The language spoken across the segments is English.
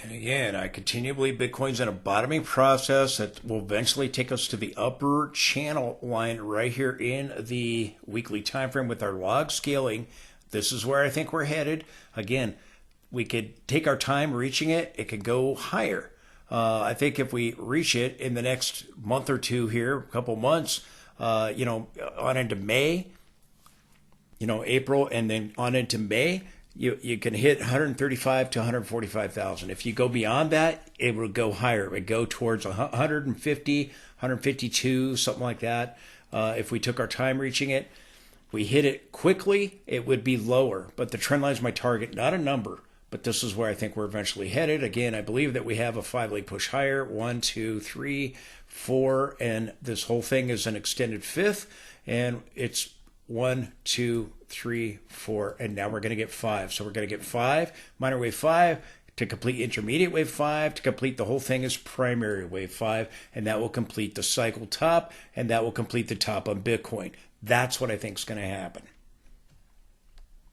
And again, I continue to believe Bitcoin's in a bottoming process that will eventually take us to the upper channel line right here in the weekly time frame with our log scaling. This is where I think we're headed. Again, we could take our time reaching it. It could go higher. I think if we reach it in the next month or two here, a couple months, on into May, April, and then on into May, you can hit 135 to 145,000. If you go beyond that, it will go higher. It would go towards 150, 152, something like that. If we took our time reaching it, we hit it quickly, it would be lower. But the trend line is my target, not a number. But this is where I think we're eventually headed. Again, I believe that we have a 5-leg push higher. 1, 2, 3, 4, and this whole thing is an extended fifth, and it's 1, 2, 3, 4, and now we're going to get 5. So we're going to get 5, minor wave 5, to complete intermediate wave 5, to complete the whole thing is primary wave 5, and that will complete the cycle top, and that will complete the top on Bitcoin. That's what I think is going to happen.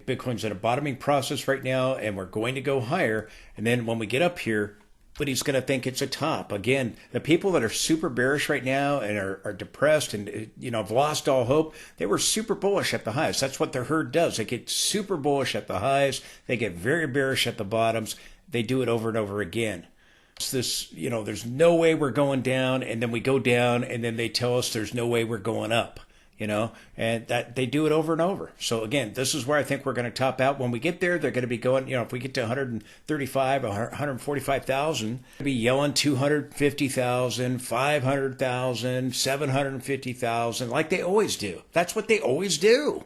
Bitcoin's in a bottoming process right now, and we're going to go higher. And then when we get up here, but he's going to think it's a top. Again, the people that are super bearish right now and are depressed and, have lost all hope, they were super bullish at the highs. That's what the herd does. They get super bullish at the highs. They get very bearish at the bottoms. They do it over and over again. It's this, there's no way we're going down, and then we go down, and then they tell us there's no way we're going up. And that they do it over and over. So again, this is where I think we're going to top out. When we get there, they're going to be going, if we get to 135 or 145,000, they'll be yelling 250,000, 500,000, 750,000, like they always do. That's what they always do.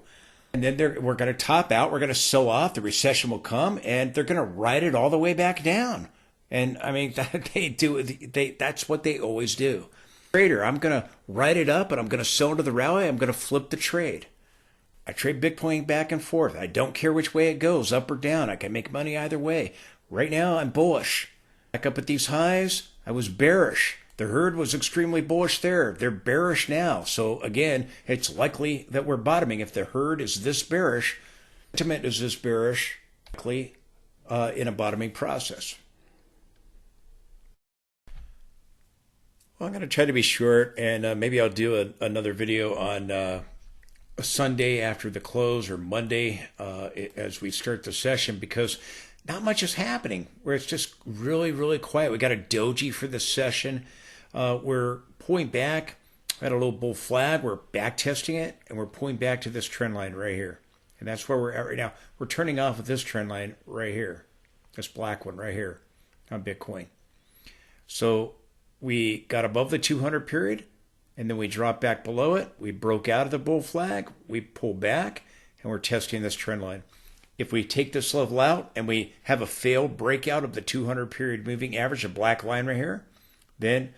And then we're going to top out. We're going to sell off. The recession will come, and they're going to ride it all the way back down. And I mean, they do. That's what they always do. Trader, I'm going to write it up and I'm going to sell into the rally. I'm going to flip the trade. I trade Bitcoin back and forth. I don't care which way it goes, up or down. I can make money either way. Right now, I'm bullish. Back up at these highs, I was bearish. The herd was extremely bullish there. They're bearish now. So again, it's likely that we're bottoming. If the herd is this bearish, sentiment is this bearish, likely in a bottoming process. Well, I'm going to try to be short, and maybe I'll do another video on a Sunday after the close or Monday as we start the session, because not much is happening, where it's just really, really quiet. We got a doji for the session. We're pulling back at a little bull flag. We're back testing it, and we're pulling back to this trend line right here. And that's where we're at right now. We're turning off of this trend line right here, this black one right here on Bitcoin. So we got above the 200 period, and then we dropped back below it. We broke out of the bull flag. We pulled back, and we're testing this trend line. If we take this level out and we have a failed breakout of the 200 period moving average, a black line right here, then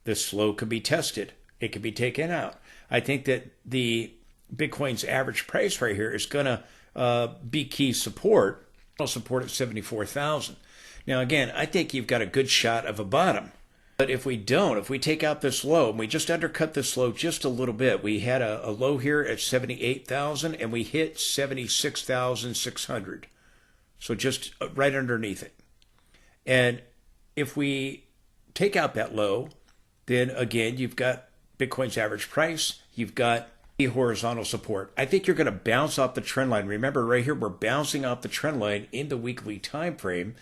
this low could be tested. It could be taken out. I think that the Bitcoin's average price right here is going to be key support. I'll support at 74,000. Now, again, I think you've got a good shot of a bottom. But if we don't, if we take out this low, and we just undercut this low just a little bit, we had a low here at 78,000, and we hit 76,600. So just right underneath it. And if we take out that low, then again, you've got Bitcoin's average price, you've got the horizontal support. I think you're going to bounce off the trend line. Remember, right here, we're bouncing off the trend line in the weekly time frame.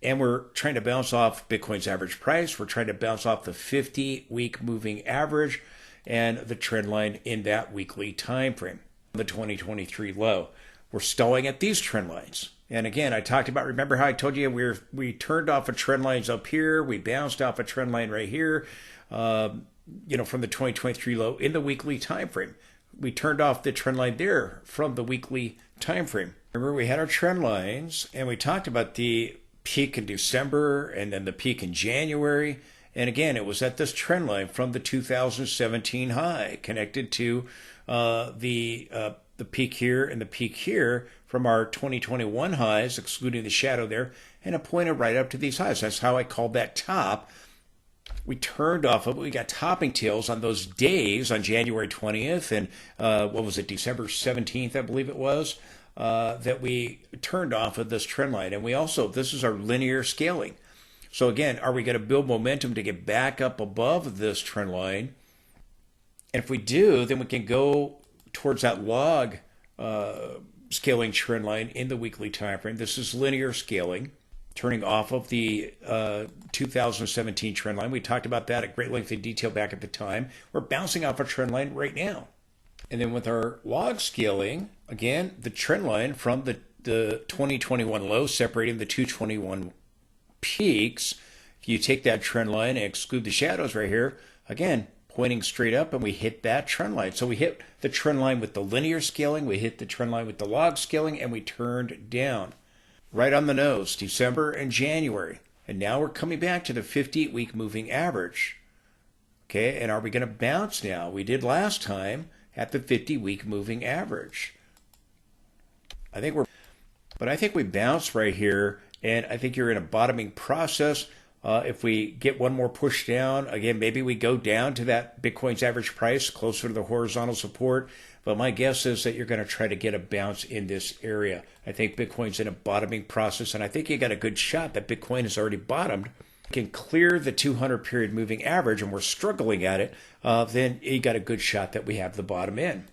And we're trying to bounce off Bitcoin's average price. We're trying to bounce off the 50-week moving average and the trend line in that weekly time frame, the 2023 low. We're stalling at these trend lines. And again, I talked about, remember how I told you we turned off of trend lines up here. We bounced off a trend line right here, from the 2023 low in the weekly time frame. We turned off the trend line there from the weekly time frame. Remember, we had our trend lines, and we talked about the peak in December and then the peak in January. And again, it was at this trend line from the 2017 high connected to the peak here and the peak here from our 2021 highs, excluding the shadow there, and it pointed right up to these highs. That's how I called that top. We turned off of it. We got topping tails on those days on January 20th and December 17th, I believe it was. That we turned off of this trend line. And we also, this is our linear scaling. So again, are we going to build momentum to get back up above this trend line? And if we do, then we can go towards that log scaling trend line in the weekly time frame. This is linear scaling, turning off of the 2017 trend line. We talked about that at great length and detail back at the time. We're bouncing off a trend line right now. And then with our log scaling, again, the trend line from the 2021 low separating the 221 peaks. If you take that trend line and exclude the shadows right here, again, pointing straight up, and we hit that trend line. So we hit the trend line with the linear scaling, we hit the trend line with the log scaling, and we turned down. Right on the nose, December and January. And now we're coming back to the 50-week moving average. Okay, and are we going to bounce now? We did last time at the 50-week moving average. I think we bounced right here, and I think you're in a bottoming process. If we get one more push down, again, maybe we go down to that Bitcoin's average price, closer to the horizontal support. But my guess is that you're going to try to get a bounce in this area. I think Bitcoin's in a bottoming process, and I think you got a good shot that Bitcoin has already bottomed. Can clear the 200 period moving average, and we're struggling at it, then you got a good shot that we have the bottom in.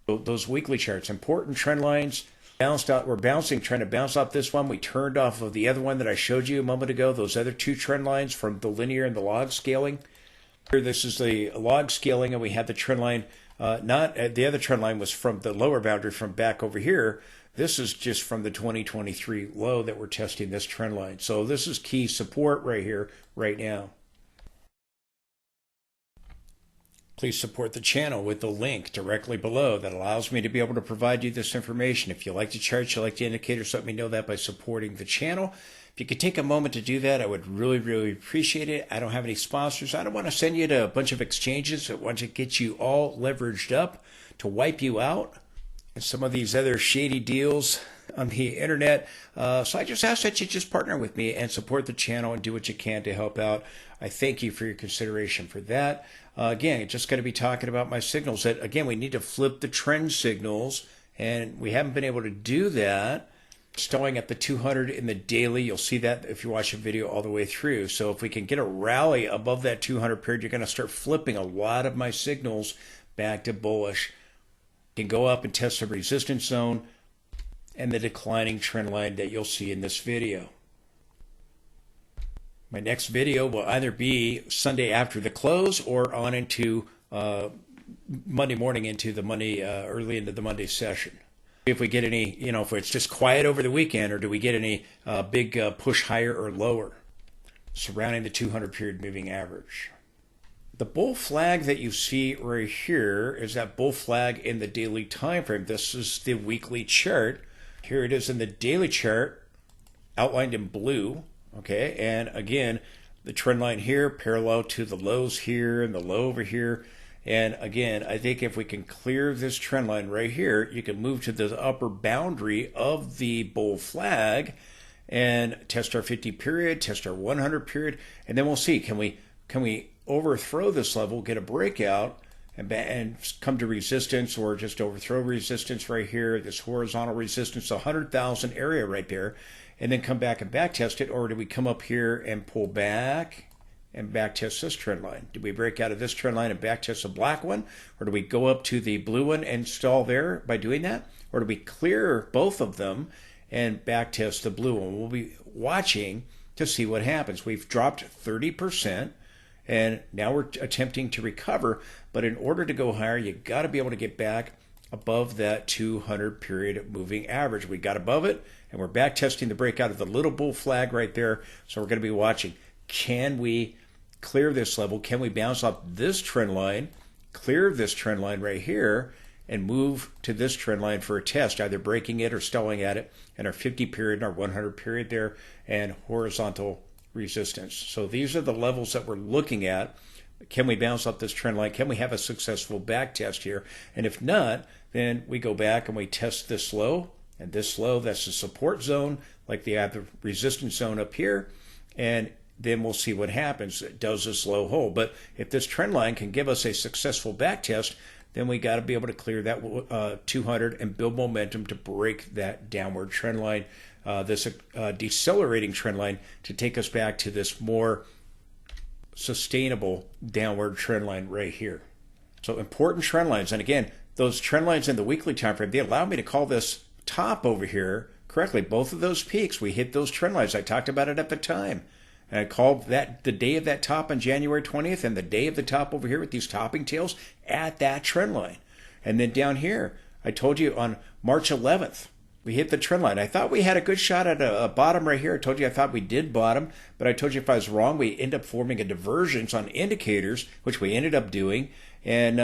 So those weekly charts, important trend lines. Bounced out. We're bouncing, trying to bounce off this one. We turned off of the other one that I showed you a moment ago, those other two trend lines from the linear and the log scaling. Here, this is the log scaling, and we had the trend line, the other trend line was from the lower boundary from back over here. This is just from the 2023 low that we're testing this trend line. So this is key support right here, right now. Please support the channel with the link directly below that allows me to be able to provide you this information. If you like the charts, you like the indicators, let me know that by supporting the channel. If you could take a moment to do that, I would really, really appreciate it. I don't have any sponsors. I don't want to send you to a bunch of exchanges. I want to get you all leveraged up to wipe you out and some of these other shady deals on the internet. So I just ask that you just partner with me and support the channel and do what you can to help out. I thank you for your consideration for that. Again, just going to be talking about my signals that, again, we need to flip the trend signals, and we haven't been able to do that. Stalling at the 200 in the daily, you'll see that if you watch the video all the way through. So if we can get a rally above that 200 period, you're going to start flipping a lot of my signals back to bullish. You can go up and test the resistance zone and the declining trend line that you'll see in this video. My next video will either be Sunday after the close or on into Monday morning into the Monday, early into the Monday session. If we get any, if it's just quiet over the weekend, or do we get any big push higher or lower surrounding the 200 period moving average. The bull flag that you see right here is that bull flag in the daily time frame. This is the weekly chart. Here it is in the daily chart, outlined in blue. Okay, and again, the trend line here parallel to the lows here and the low over here. And again, I think if we can clear this trend line right here, you can move to the upper boundary of the bull flag and test our 50 period, test our 100 period, and then we'll see, can we overthrow this level, get a breakout, and come to resistance, or just overthrow resistance right here, this horizontal resistance, 100,000 area right there, and then come back and back test it? Or do we come up here and pull back and back test this trend line? Do we break out of this trend line and back test the black one? Or do we go up to the blue one and stall there by doing that? Or do we clear both of them and back test the blue one? We'll be watching to see what happens. We've dropped 30%. And now we're attempting to recover, but in order to go higher, you got to be able to get back above that 200 period moving average. We got above it, and we're back testing the breakout of the little bull flag right there. So we're going to be watching. Can we clear this level? Can we bounce off this trend line, clear this trend line right here, and move to this trend line for a test, either breaking it or stalling at it, and our 50 period and our 100 period there, and horizontal resistance. So these are the levels that we're looking at. Can we bounce up this trend line? Can we have a successful back test here? And if not, then we go back and we test this low, and this low, that's the support zone, like the resistance zone up here, and then we'll see what happens. Does this low hold? But if this trend line can give us a successful back test, then we got to be able to clear that 200 and build momentum to break that downward trend line, this decelerating trend line, to take us back to this more sustainable downward trend line right here. So important trend lines. And again, those trend lines in the weekly time frame, they allow me to call this top over here correctly. Both of those peaks, we hit those trend lines. I talked about it at the time. And I called that the day of that top on January 20th and the day of the top over here with these topping tails at that trend line. And then down here, I told you on March 11th, we hit the trend line. I thought we had a good shot at a bottom right here. I told you I thought we did bottom, but I told you if I was wrong, we end up forming a divergence on indicators, which we ended up doing, and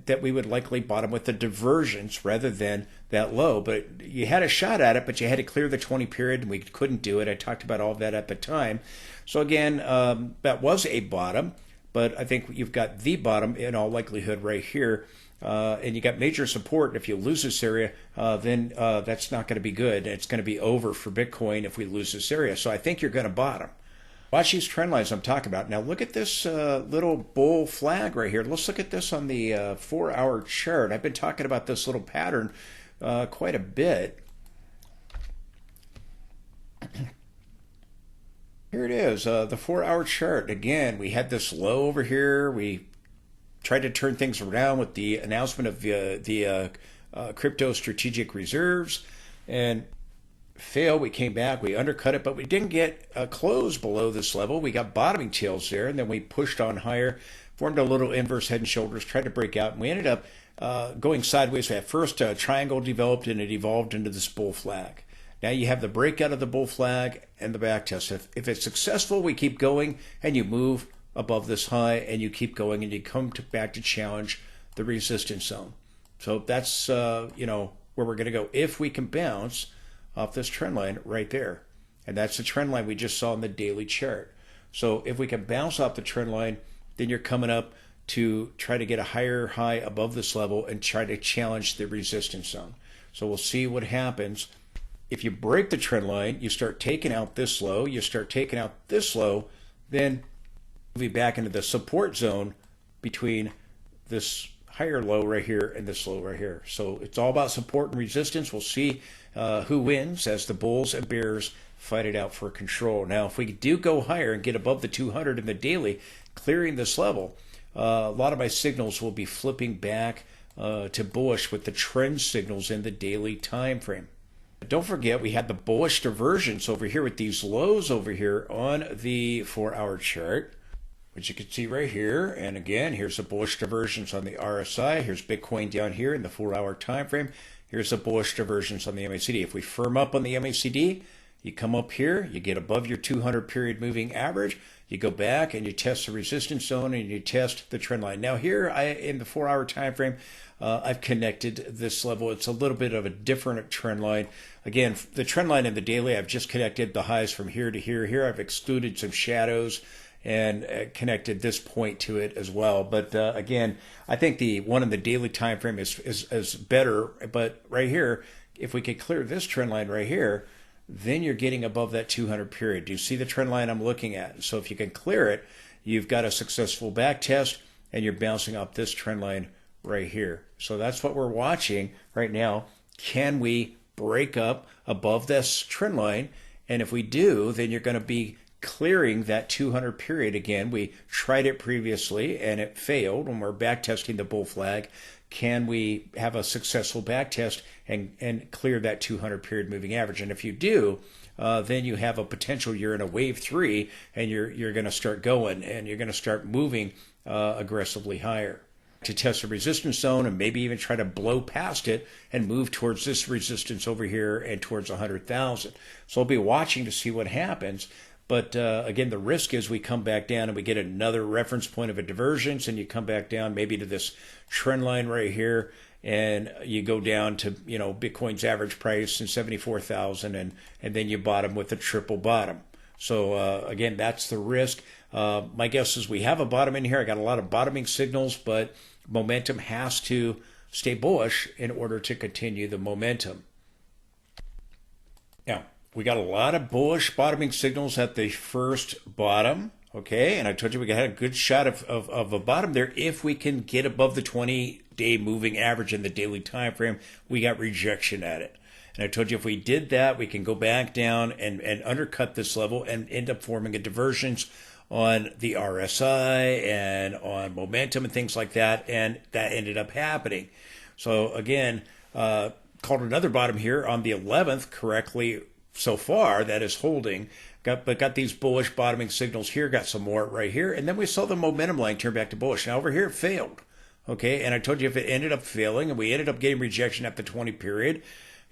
that we would likely bottom with the divergence rather than that low. But you had a shot at it, but you had to clear the 20 period, and we couldn't do it. I talked about all of that at the time. So again, that was a bottom, but I think you've got the bottom in all likelihood right here. And you got major support. And if you lose this area, then that's not going to be good. It's going to be over for Bitcoin if we lose this area. So I think you're going to bottom. Watch these trend lines I'm talking about. Now look at this little bull flag right here. Let's look at this on the 4-hour chart. I've been talking about this little pattern quite a bit. Here it is, the 4-hour chart. Again, we had this low over here. We tried to turn things around with the announcement of the crypto strategic reserves and failed. We came back, we undercut it, but we didn't get a close below this level. We got bottoming tails there, and then we pushed on higher, formed a little inverse head and shoulders, tried to break out, and we ended up going sideways. We had first a triangle developed, and it evolved into this bull flag. Now you have the breakout of the bull flag and the back test. If it's successful, we keep going, and you move above this high, and you keep going, and you come back to challenge the resistance zone. So that's where we're going to go if we can bounce off this trend line right there. And that's the trend line we just saw in the daily chart. So if we can bounce off the trend line, then you're coming up to try to get a higher high above this level and try to challenge the resistance zone. So we'll see what happens. If you break the trend line, you start taking out this low, you start taking out this low, then moving back into the support zone between this higher low right here and this low right here. So it's all about support and resistance. We'll see who wins as the bulls and bears fight it out for control. Now, if we do go higher and get above the 200 in the daily, clearing this level, a lot of my signals will be flipping back to bullish with the trend signals in the daily time frame. Don't forget, we had the bullish divergence over here with these lows over here on the 4-hour chart, which you can see right here. And again, here's a bullish divergence on the RSI. Here's Bitcoin down here in the 4-hour time frame. Here's a bullish divergence on the MACD. If we firm up on the MACD, you come up here, you get above your 200 period moving average, you go back and you test the resistance zone and you test the trend line. Now here, in the 4-hour time frame, I've connected this level. It's a little bit of a different trend line. Again, the trend line in the daily, I've just connected the highs from here to here. Here I've excluded some shadows and connected this point to it as well. But again, I think the one in the daily time frame is better. But right here, if we could clear this trend line right here, then you're getting above that 200 period. Do you see the trend line I'm looking at? So if you can clear it, you've got a successful back test, and you're bouncing up this trend line right here. So that's what we're watching right now. Can we break up above this trend line? And if we do, then you're going to be clearing that 200 period again. We tried it previously and it failed when we're back testing the bull flag. Can we have a successful back test and clear that 200 period moving average? And if you do, then you have a potential you're in a wave 3 and you're going to start going and you're going to start moving aggressively higher to test the resistance zone and maybe even try to blow past it and move towards this resistance over here and towards 100,000. So I'll be watching to see what happens. But again, the risk is we come back down and we get another reference point of a divergence, and you come back down maybe to this trend line right here, and you go down to Bitcoin's average price and 74,000, and then you bottom with a triple bottom. So again, that's the risk. My guess is we have a bottom in here. I got a lot of bottoming signals, but momentum has to stay bullish in order to continue the momentum. Now, we got a lot of bullish bottoming signals at the first bottom, okay? And I told you we had a good shot of a bottom there if we can get above the 20 50-day moving average in the daily time frame, we got rejection at it. And I told you if we did that, we can go back down and undercut this level and end up forming a divergence on the RSI and on momentum and things like that. And that ended up happening. So again, called another bottom here on the 11th correctly so far. That is holding. Got these bullish bottoming signals here. Got some more right here. And then we saw the momentum line turn back to bullish. Now over here it failed. Okay, and I told you if it ended up failing and we ended up getting rejection at the 20 period,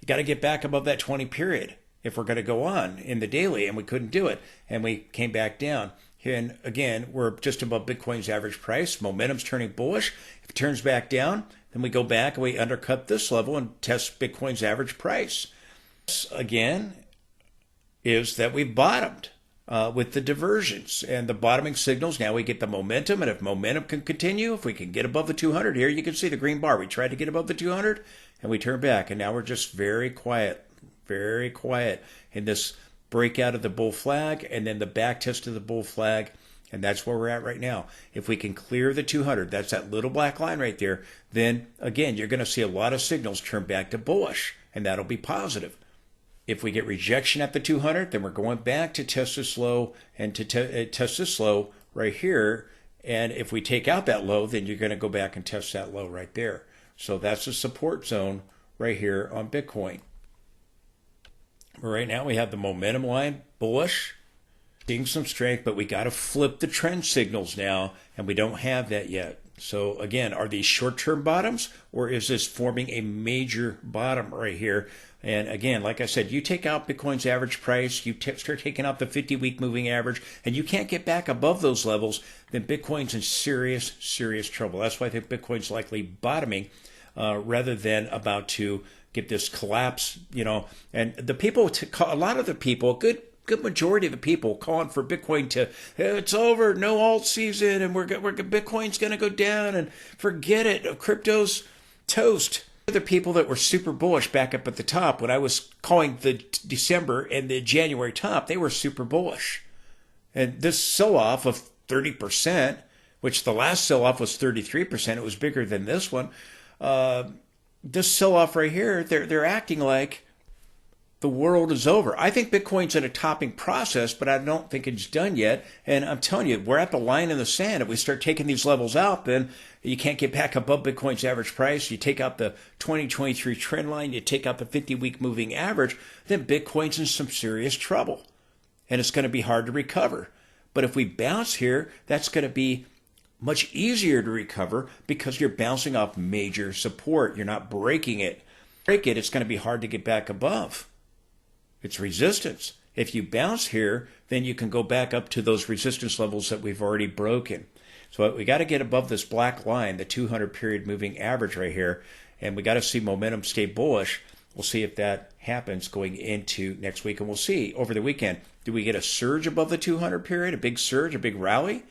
you got to get back above that 20 period if we're going to go on in the daily, and we couldn't do it. And we came back down. And again, we're just above Bitcoin's average price. Momentum's turning bullish. If it turns back down, then we go back and we undercut this level and test Bitcoin's average price. This, again, is that we've bottomed with the diversions and the bottoming signals. Now we get the momentum, and if momentum can continue, if we can get above the 200 here, you can see the green bar. We tried to get above the 200, and we turn back, and now we're just very quiet in this breakout of the bull flag and then the back test of the bull flag, and that's where we're at right now. If we can clear the 200, that's that little black line right there, then again, you're going to see a lot of signals turn back to bullish, and that'll be positive. If we get rejection at the 200, then we're going back to test this low and to test this low right here. And if we take out that low, then you're going to go back and test that low right there. So that's the support zone right here on Bitcoin. Right now we have the momentum line bullish, seeing some strength, but we got to flip the trend signals now, and we don't have that yet. So again, are these short-term bottoms, or is this forming a major bottom right here? And again, like I said, you take out Bitcoin's average price, you start taking out the 50-week moving average, and you can't get back above those levels, then Bitcoin's in serious, serious trouble. That's why I think Bitcoin's likely bottoming rather than about to get this collapse, And the people, a lot of the people, good majority of the people calling for Bitcoin to, it's over, no alt season, and Bitcoin's going to go down, and forget it, crypto's toast. The people that were super bullish back up at the top, when I was calling the December and the January top, they were super bullish. And this sell-off of 30%, which the last sell-off was 33%, it was bigger than this one. This sell-off right here, they're acting like the world is over. I think Bitcoin's in a topping process, but I don't think it's done yet. And I'm telling you, we're at the line in the sand. If we start taking these levels out, then you can't get back above Bitcoin's average price. You take out the 2023 trend line, you take out the 50-week moving average, then Bitcoin's in some serious trouble. And it's going to be hard to recover. But if we bounce here, that's going to be much easier to recover because you're bouncing off major support. You're not breaking it. It's going to be hard to get back above. It's resistance. If you bounce here, then you can go back up to those resistance levels that we've already broken. So we got to get above this black line, the 200 period moving average right here, and we got to see momentum stay bullish. We'll see if that happens going into next week, and we'll see over the weekend. Do we get a surge above the 200 period, a big surge, a big rally?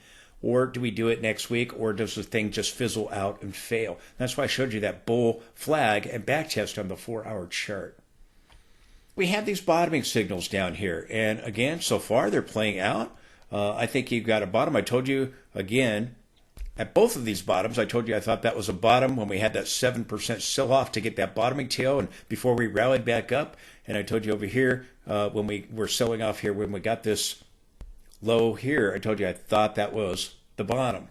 Or do we do it next week, or does the thing just fizzle out and fail? That's why I showed you that bull flag and backtest on the 4-hour chart. We have these bottoming signals down here, and again, so far they're playing out. I think you've got a bottom. I told you again at both of these bottoms. I told you I thought that was a bottom when we had that 7% sell-off to get that bottoming tail, and before we rallied back up. And I told you over here when we were selling off here, when we got this low here, I told you I thought that was the bottom.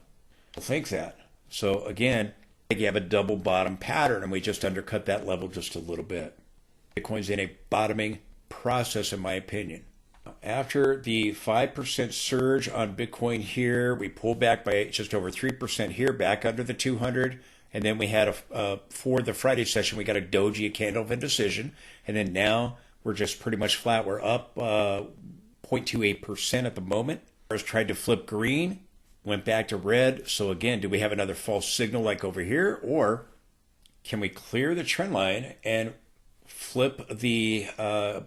I think that. So again, you have a double bottom pattern, and we just undercut that level just a little bit. Bitcoin's in a bottoming process, in my opinion. After the 5% surge on Bitcoin here, we pulled back by just over 3% here, back under the 200. And then we had, for the Friday session, we got a doji, a candle of indecision. And then now we're just pretty much flat. We're up 0.28% at the moment. Tried to flip green, went back to red. So again, do we have another false signal like over here? Or can we clear the trend line and flip the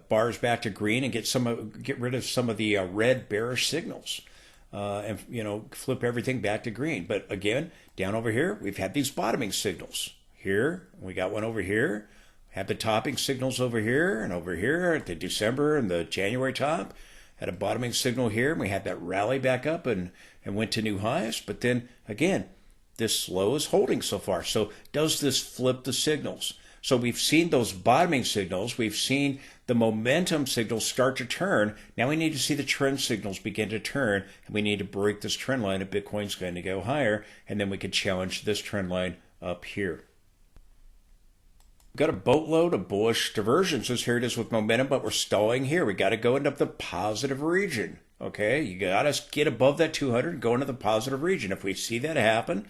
bars back to green and get rid of some of the red bearish signals, and flip everything back to green? But again, down over here, we've had these bottoming signals. Here, we got one over here. Had the topping signals over here and over here at the December and the January top. Had a bottoming signal here, and we had that rally back up and went to new highs. But then again, this low is holding so far. So does this flip the signals? So we've seen those bottoming signals. We've seen the momentum signals start to turn. Now we need to see the trend signals begin to turn, and we need to break this trend line if Bitcoin's going to go higher, and then we could challenge this trend line up here. We've got a boatload of bullish divergences. Here it is with momentum, but we're stalling here. We got to go into the positive region. Okay, you got to get above that 200 and go into the positive region. If we see that happen,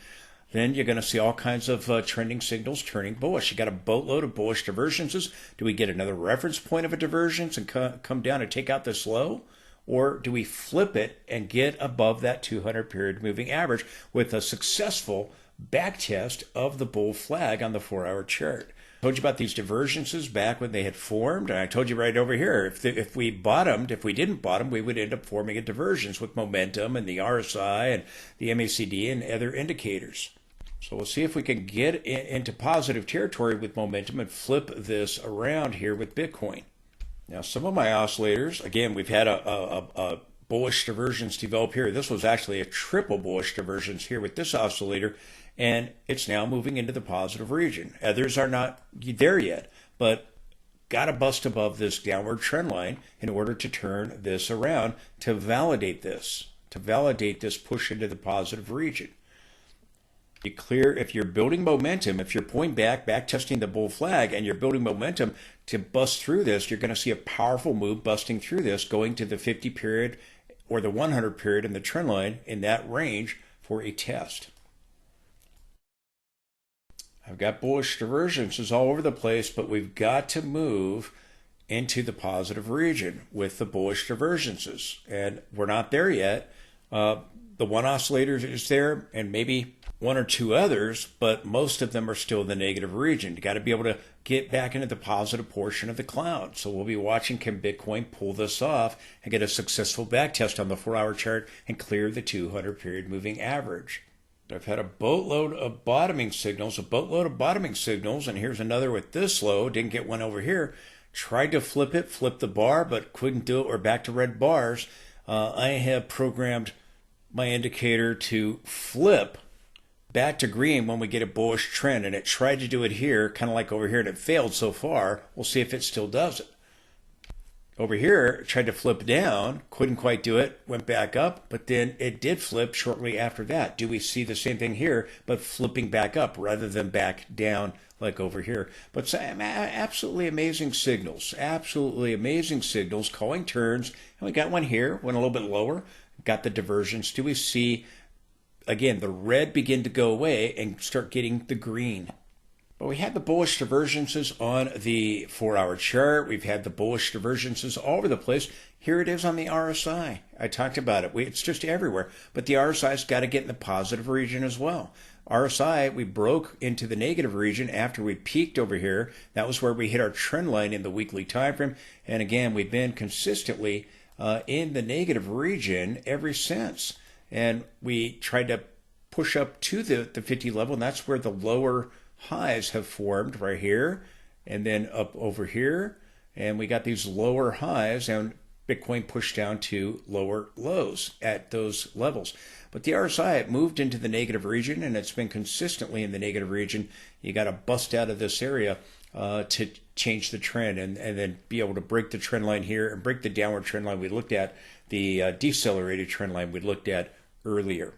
then you're going to see all kinds of trending signals turning bullish. You got a boatload of bullish divergences. Do we get another reference point of a divergence and come down and take out this low? Or do we flip it and get above that 200 period moving average with a successful backtest of the bull flag on the 4-hour chart? I told you about these divergences back when they had formed, and I told you right over here, if we didn't bottom, we would end up forming a divergence with momentum and the RSI and the MACD and other indicators. So we'll see if we can get into positive territory with momentum and flip this around here with Bitcoin. Now, some of my oscillators, again, we've had a bullish divergence develop here. This was actually a triple bullish divergence here with this oscillator, and it's now moving into the positive region. Others are not there yet, but got to bust above this downward trend line in order to turn this around to validate this push into the positive region. Be clear, if you're building momentum, if you're pulling back testing the bull flag, and you're building momentum to bust through this, you're going to see a powerful move busting through this, going to the 50 period or the 100 period in the trend line in that range for a test. I've got bullish divergences all over the place, but we've got to move into the positive region with the bullish divergences, and we're not there yet. The one oscillator is there, and maybe one or two others, but most of them are still in the negative region. You got to be able to get back into the positive portion of the cloud. So we'll be watching, can Bitcoin pull this off and get a successful backtest on the 4-hour chart and clear the 200 period moving average. I've had a boatload of bottoming signals, and here's another with this low. Didn't get one over here. Tried to flip the bar, but couldn't do it. We're back to red bars. I have programmed my indicator to flip back to green when we get a bullish trend, and it tried to do it here, kind of like over here, and it failed so far. We'll see if it still does it. Over here, it tried to flip down, couldn't quite do it, went back up, but then it did flip shortly after that. Do we see the same thing here, but flipping back up rather than back down like over here? But absolutely amazing signals, calling turns. And we got one here, went a little bit lower, got the divergence. Do we see, again, the red begin to go away and start getting the green? But we had the bullish divergences on the 4-hour chart. We've had the bullish divergences all over the place. Here it is on the RSI. I talked about it. It's just everywhere. But the RSI's got to get in the positive region as well. RSI, we broke into the negative region after we peaked over here. That was where we hit our trend line in the weekly time frame. And again, we've been consistently in the negative region ever since. And we tried to push up to the 50 level, and that's where the lower highs have formed right here, and then up over here, and we got these lower highs, and Bitcoin pushed down to lower lows at those levels. But the RSI, it moved into the negative region, and it's been consistently in the negative region. You got to bust out of this area to change the trend, and then be able to break the trend line here and break the downward trend line we looked at, the decelerated trend line we looked at earlier.